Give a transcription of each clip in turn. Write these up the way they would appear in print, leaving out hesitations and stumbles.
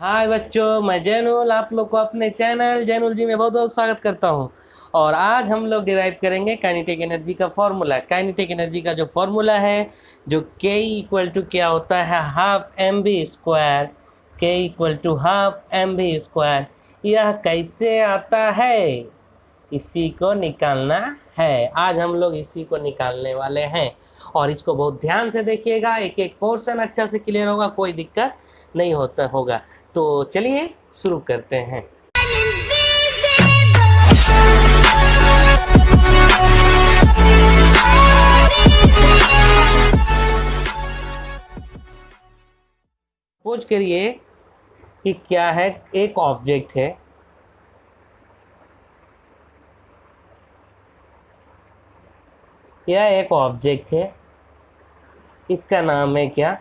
हाय बच्चों, मैं जैनुल आप लोग को अपने चैनल जैनुल जी में बहुत बहुत स्वागत करता हूं। और आज हम लोग डिराइव करेंगे काइनेटिक एनर्जी का फॉर्मूला। काइनेटिक एनर्जी का जो फॉर्मूला है, जो के इक्वल टू क्या होता है, हाफ एम बी स्क्वायर। के equal to half M V square. यह कैसे आता है, इसी को निकालना है। आज हम लोग इसी को निकालने वाले हैं और इसको बहुत ध्यान से देखिएगा, एक एक पोर्शन अच्छा से क्लियर होगा, कोई दिक्कत नहीं होता होगा। तो चलिए शुरू करते हैं। सपोज करिए कि क्या है, एक ऑब्जेक्ट है, यह एक ऑब्जेक्ट है, इसका नाम है क्या,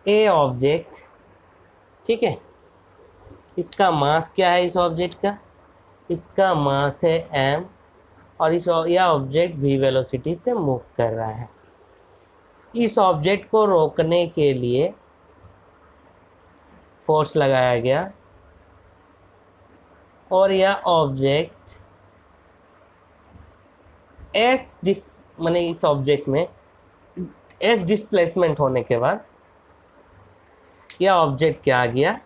ए ऑब्जेक्ट। ठीक है, इसका मास क्या है इस ऑब्जेक्ट का, इसका मास है एम, और यह ऑब्जेक्ट v वेलोसिटी से मूव कर रहा है। इस ऑब्जेक्ट को रोकने के लिए फोर्स लगाया गया और यह ऑब्जेक्ट माने इस ऑब्जेक्ट में एस डिस्प्लेसमेंट होने के बाद यह ऑब्जेक्ट क्या आ गया,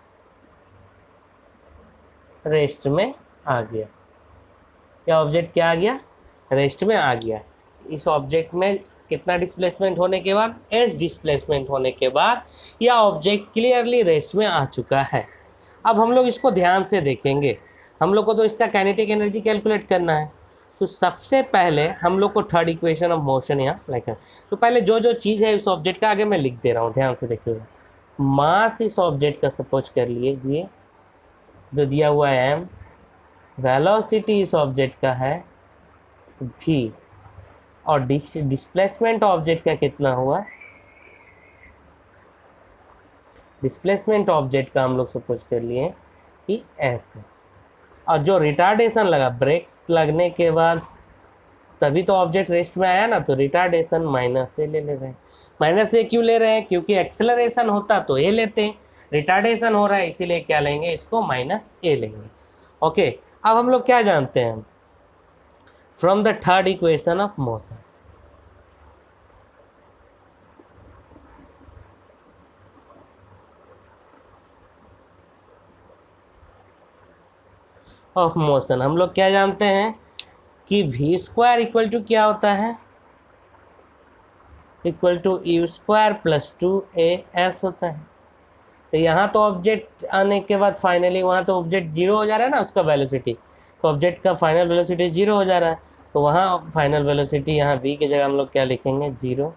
रेस्ट में आ गया। यह ऑब्जेक्ट क्या आ गया, रेस्ट में आ गया। इस ऑब्जेक्ट में कितना डिस्प्लेसमेंट होने के बाद, एस डिस्प्लेसमेंट होने के बाद यह ऑब्जेक्ट क्लियरली रेस्ट में आ चुका है। अब हम लोग इसको ध्यान से देखेंगे। हम लोग को तो इसका काइनेटिक एनर्जी कैलकुलेट करना है। तो सबसे पहले हम लोग को थर्ड इक्वेशन ऑफ मोशन यहाँ लाइक, तो पहले जो जो चीज़ है इस ऑब्जेक्ट का आगे मैं लिख दे रहा हूँ, ध्यान से देखिएगा। मास इस ऑब्जेक्ट का सपोज कर लीजिए जो दिया हुआ है एम, वेलोसिटी इस ऑब्जेक्ट का है v, और डिस्प्लेसमेंट ऑब्जेक्ट का कितना हुआ, डिस्प्लेसमेंट ऑब्जेक्ट का हम लोग सपोज कर लिए कि s है। और जो रिटार्डेशन लगा, ब्रेक लगने के बाद तभी तो ऑब्जेक्ट रेस्ट में आया ना, तो रिटार्डेशन माइनस ए ले रहे हैं। माइनस ए क्यों ले रहे हैं, क्योंकि एक्सेलरेशन होता तो ए लेते हैं, रिटार्डेशन हो रहा है इसीलिए क्या लेंगे, इसको माइनस ए लेंगे। ओके, अब हम लोग क्या जानते हैं from the third equation of motion, हम लोग क्या जानते हैं कि v स्क्वायर इक्वल टू क्या होता है, equal to U square plus 2as होता है। तो यहाँ तो ऑब्जेक्ट आने के बाद फाइनली वहाँ तो ऑब्जेक्ट जीरो हो जा रहा है ना, उसका वेलोसिटी, तो ऑब्जेक्ट का फाइनल वेलोसिटी जीरो हो जा रहा है। तो वहाँ फाइनल वेलोसिटी यहाँ v की जगह हम लोग क्या लिखेंगे, जीरो।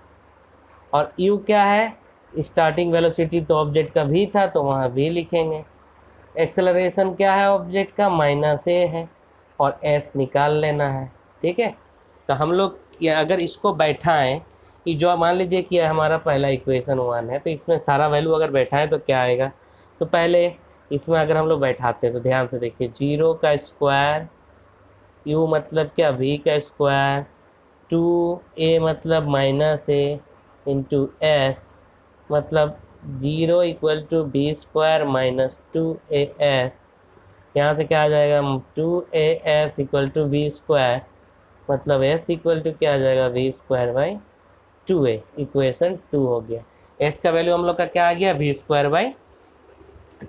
और u क्या है, स्टार्टिंग वेलोसिटी तो ऑब्जेक्ट का v था तो वहाँ v लिखेंगे। एक्सेलरेशन क्या है ऑब्जेक्ट का, माइनस ए है, और s निकाल लेना है। ठीक है, तो हम लोग अगर इसको बैठाएं, कि जो मान लीजिए कि हमारा पहला इक्वेशन 1 है, तो इसमें सारा वैल्यू अगर बैठाएं तो क्या आएगा। तो पहले इसमें अगर हम लोग बैठाते हैं तो ध्यान से देखिए, जीरो का स्क्वायर, u मतलब क्या, v का स्क्वायर, 2a मतलब माइनस ए इंटू एस मतलब zero equal to b square minus 2as। यहाँ से क्या आ जाएगा, 2as equal to v square, मतलब s इक्वल टू क्या आ जाएगा, we square by 2a। Equation 2 हो गया। s का वैल्यू हम लोग का क्या आ गया, वी स्क्वायर बाई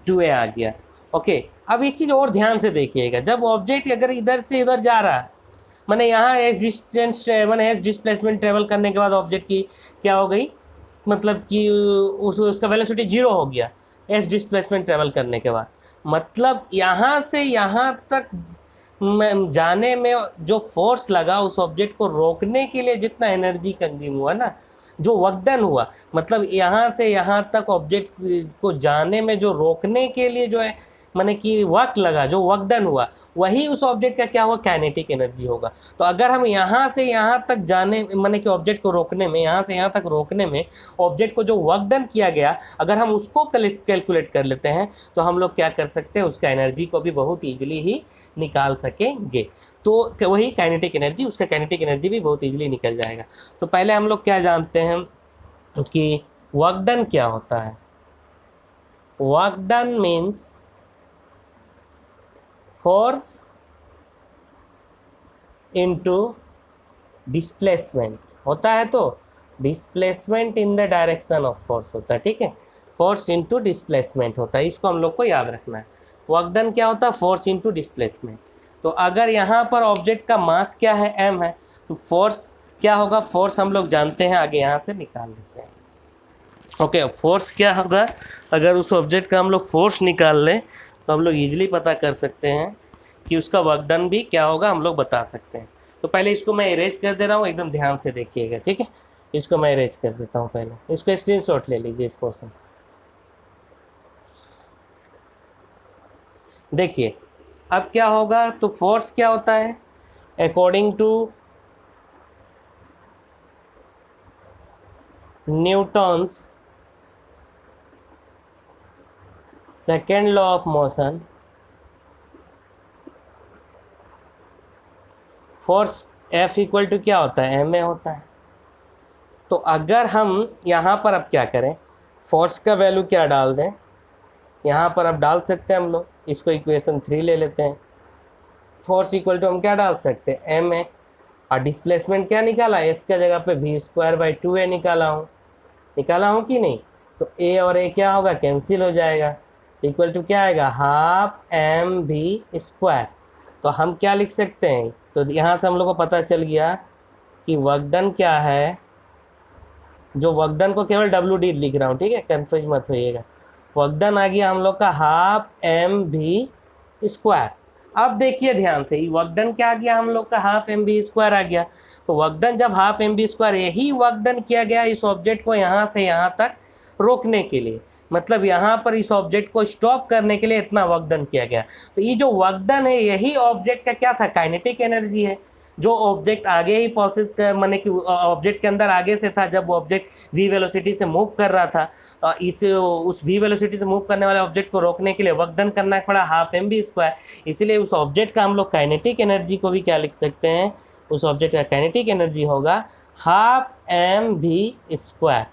2a आ गया। ओके, अब एक चीज़ और ध्यान से देखिएगा, जब ऑब्जेक्ट अगर इधर से इधर जा रहा है, मैंने यहाँ एस डिस्टेंस मैंने एस डिस्प्लेसमेंट ट्रेवल करने के बाद ऑब्जेक्ट की क्या हो गई, मतलब कि उसका वेलोसिटी जीरो हो गया एस डिस्प्लेसमेंट ट्रेवल करने के बाद। मतलब यहाँ से यहाँ तक जाने में जो फोर्स लगा, उस ऑब्जेक्ट को रोकने के लिए जितना एनर्जी कंज्यूम हुआ ना, जो वर्क डन हुआ, मतलब यहाँ से यहाँ तक ऑब्जेक्ट को जाने में जो रोकने के लिए जो है माने कि वर्क लगा, जो वर्क डन हुआ, वही उस ऑब्जेक्ट का क्या हुआ, काइनेटिक एनर्जी होगा। तो अगर हम यहाँ से यहाँ तक जाने माने कि ऑब्जेक्ट को रोकने में, यहाँ से यहाँ तक रोकने में ऑब्जेक्ट को जो वर्क डन किया गया, अगर हम उसको कैलकुलेट कर लेते हैं तो हम लोग क्या कर सकते हैं, उसका एनर्जी को भी बहुत ईजिली ही निकाल सकेंगे। तो वही काइनेटिक एनर्जी, उसका काइनेटिक एनर्जी भी बहुत ईजिली निकल जाएगा। तो पहले हम लोग क्या जानते हैं कि वर्क डन क्या होता है। Work done means force into displacement होता है, तो displacement in the direction of force होता है, ठीक है, फोर्स इनटू डिस्प्लेसमेंट होता है, इसको हम लोग को याद रखना है। वर्क डन क्या होता है, फोर्स इनटू डिस्प्लेसमेंट। तो अगर यहाँ पर ऑब्जेक्ट का मास क्या है, m है, तो फोर्स क्या होगा, फोर्स हम लोग जानते हैं, आगे यहाँ से निकाल लेते हैं। ओके, फोर्स क्या होगा, अगर उस ऑब्जेक्ट का हम लोग फोर्स निकाल लें तो हम लोग ईजिली पता कर सकते हैं कि उसका वर्क डन भी क्या होगा, हम लोग बता सकते हैं। तो पहले इसको मैं इरेज कर दे रहा हूँ, एकदम ध्यान से देखिएगा, ठीक है। इसको मैं इरेज कर देता हूँ, पहले इसको स्क्रीनशॉट ले लीजिए इस पोर्शन। देखिए अब क्या होगा, तो फोर्स क्या होता है, according to Newton's second law of motion, force F equal to क्या होता है, ma होता है। तो अगर हम यहाँ पर अब क्या करें, फोर्स का वैल्यू क्या डाल दें, यहाँ पर अब डाल सकते हैं हम लोग, इसको इक्वेशन 3 ले लेते हैं। फोर्स इक्वल टू हम क्या डाल सकते हैं, ma, और डिस्प्लेसमेंट क्या निकाला, s का जगह पे v²/2a निकाला हूँ कि नहीं। तो a और a क्या होगा, कैंसिल हो जाएगा, इक्वल टू क्या आएगा, ½ mv²। तो हम क्या लिख सकते हैं, तो यहाँ से हम लोग को पता चल गया कि वर्क डन क्या है, जो वर्क डन को केवल WD लिख रहा हूँ, ठीक है, कंफ्यूज मत होइएगा। वर्क डन आ गया हम लोग का ½ mv²। अब देखिए ध्यान से, वर्क डन क्या आ गया हम लोग का, ½ mv² आ गया। तो वर्क डन जब ½ mv², यही वर्क डन किया गया इस ऑब्जेक्ट को यहाँ से यहाँ तक रोकने के लिए, मतलब यहाँ पर इस ऑब्जेक्ट को स्टॉप करने के लिए इतना वर्क डन किया गया। तो ये जो वर्क डन है, यही ऑब्जेक्ट का क्या था, काइनेटिक एनर्जी है। जो ऑब्जेक्ट आगे ही प्रोसेस कर, माने कि ऑब्जेक्ट के अंदर आगे से था, जब ऑब्जेक्ट v वेलोसिटी से मूव कर रहा था, उस v वेलोसिटी से मूव करने वाले ऑब्जेक्ट को रोकने के लिए वर्क डन करना पड़ा ½ mv²। इसलिए उस ऑब्जेक्ट का हम लोग काइनेटिक एनर्जी को भी क्या लिख सकते हैं, उस ऑब्जेक्ट का काइनेटिक एनर्जी होगा ½ mv²।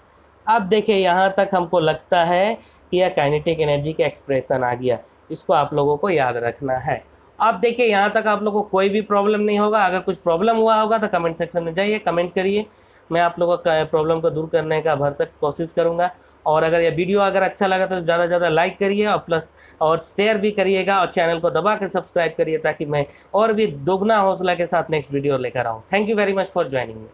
अब देखिए यहाँ तक हमको लगता है कि यह काइनेटिक एनर्जी का एक्सप्रेशन आ गया, इसको आप लोगों को याद रखना है। अब देखिए यहाँ तक आप लोगों को कोई भी प्रॉब्लम नहीं होगा, अगर कुछ प्रॉब्लम हुआ होगा तो कमेंट सेक्शन में जाइए, कमेंट करिए, मैं आप लोगों का प्रॉब्लम को दूर करने का भरसक कोशिश करूँगा। और अगर यह वीडियो अगर अच्छा लगा तो ज़्यादा से ज़्यादा लाइक करिए और प्लस और शेयर भी करिएगा, और चैनल को दबा के सब्सक्राइब करिए, ताकि मैं और भी दोगुना हौसला के साथ नेक्स्ट वीडियो लेकर आऊँ। Thank you very much for joining me.